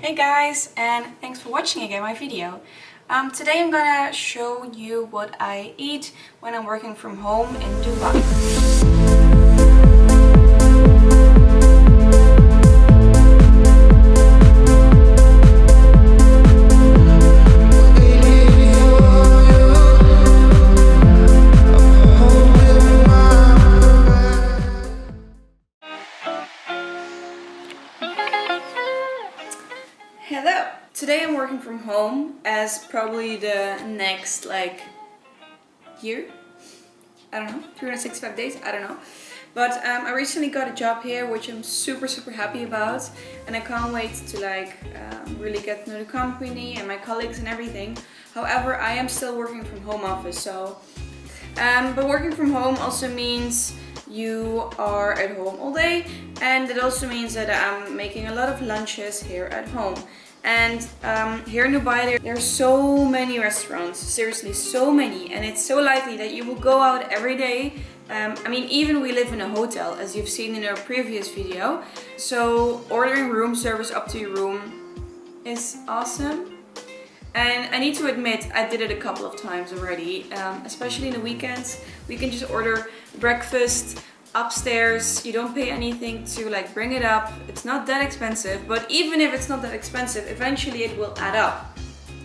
Hey guys, and thanks for watching again my video. Today I'm gonna show you what I eat when I'm working from home in Dubai. Hello! Today I'm working from home as probably the next year. I don't know, 365 days, I don't know. But I recently got a job here which I'm super happy about, and I can't wait to really get to know the company and my colleagues and everything. However, I am still working from home office, so but working from home also means you are at home all day, and it also means that I'm making a lot of lunches here at home. And here in Dubai there are so many restaurants, seriously so many, and it's so likely that you will go out every day. I mean, even we live in a hotel, as you've seen in our previous video, so ordering room service up to your room is awesome. And I need to admit, I did it a couple of times already, especially in the weekends. We can just order breakfast upstairs. You don't pay anything to bring it up. It's not that expensive, but even if it's not that expensive, eventually it will add up.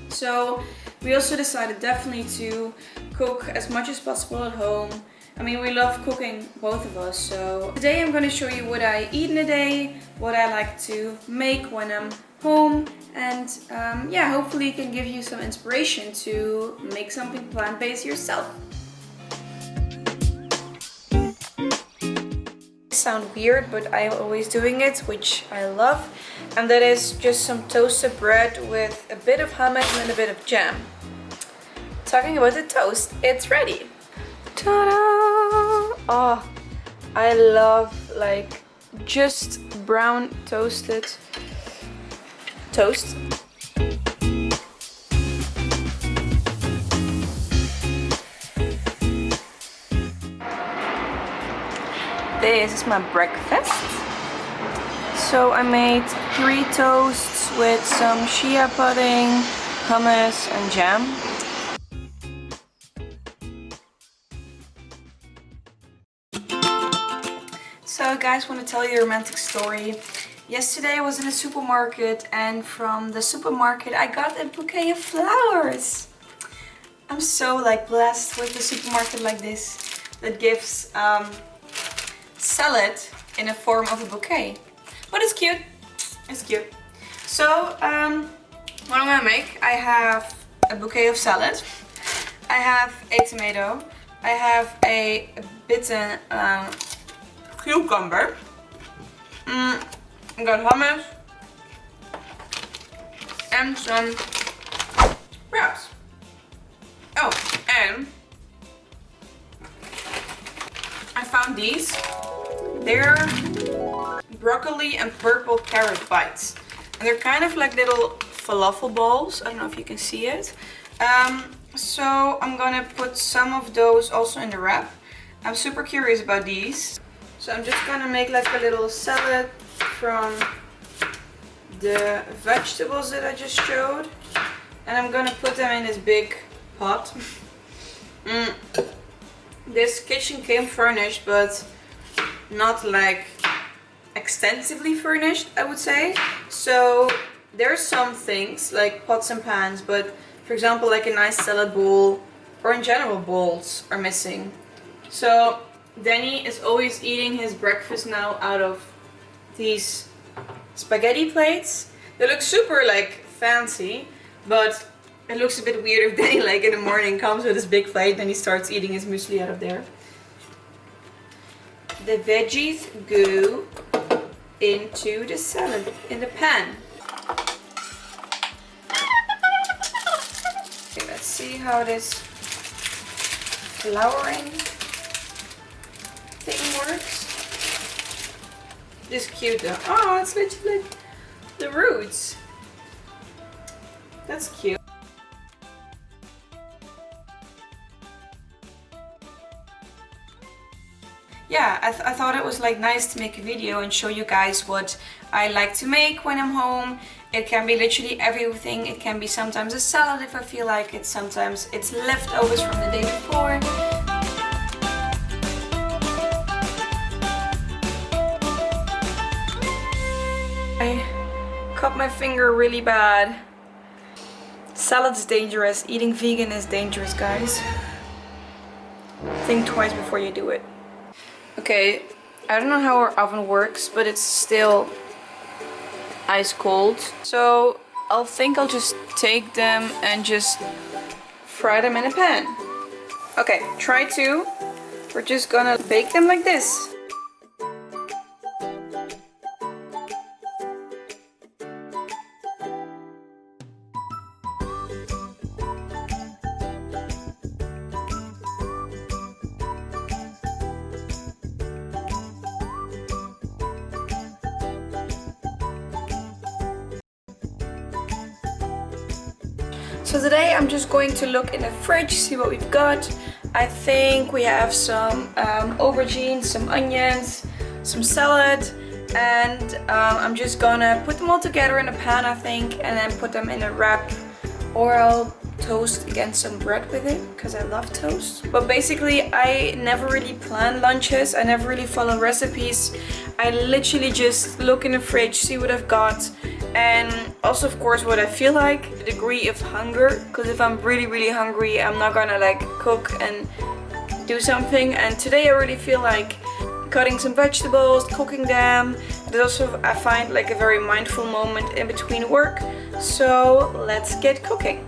So we also decided definitely to cook as much as possible at home. I mean, we love cooking, both of us. So today I'm going to show you what I eat in a day, what I like to make when I'm home, and yeah, hopefully it can give you some inspiration to make something plant-based yourself. Sound weird, but I'm always doing it, which I love, and that is just some toasted bread with a bit of hummus and a bit of jam. Talking about the toast, it's ready. Ta-da! Oh, I love just brown toasted toast. This is my breakfast. So I made 3 toasts with some shia pudding, hummus and jam. So guys, I want to tell you a romantic story. Yesterday I was in a supermarket, and from the supermarket I got a bouquet of flowers. I'm so blessed with the supermarket like this that gives salad in a form of a bouquet. But it's cute. It's cute. So what I'm gonna make, I have a bouquet of salad. I have a tomato. I have a bitten cucumber. I got hummus and some wraps. Oh, and I found these. They're broccoli and purple carrot bites, and they're kind of like little falafel balls. I don't know if you can see it. So I'm gonna put some of those also in the wrap. I'm super curious about these. So I'm just gonna make a little salad from the vegetables that I just showed, and I'm gonna put them in this big pot. This kitchen came furnished, but not extensively furnished, I would say. So there's some things like pots and pans, but for example a nice salad bowl, or in general bowls, are missing. So Danny is always eating his breakfast now out of these spaghetti plates. They look super fancy, but it looks a bit weird if Danny in the morning comes with his big plate and he starts eating his muesli out of there. The veggies go into the salad in the pan. Okay, let's see how this flouring thing works. This is cute though. Oh, it's literally the roots. That's cute. Yeah, I thought it was nice to make a video and show you guys what I like to make when I'm home, It can be literally everything. It can be sometimes a salad if I feel like it. Sometimes it's leftovers from the day before. I cut my finger really bad. Salad's dangerous. Eating vegan is dangerous, guys. Think twice before you do it. Okay, I don't know how our oven works, but it's still ice cold. So I'll just take them and just fry them in a pan. Okay, try to. We're just gonna bake them like this. So today I'm just going to look in the fridge, see what we've got. I think we have some aubergines, some onions, some salad, and I'm just gonna put them all together in a pan, I think, and then put them in a wrap, or I'll toast again some bread with it because I love toast. But basically I never really plan lunches, I never really follow recipes. I literally just look in the fridge, see what I've got, and also of course what I feel like, the degree of hunger, because if I'm really hungry I'm not gonna like cook and do something. And today I really feel like cutting some vegetables, cooking them. There's also, I find, like a very mindful moment in between work. So let's get cooking.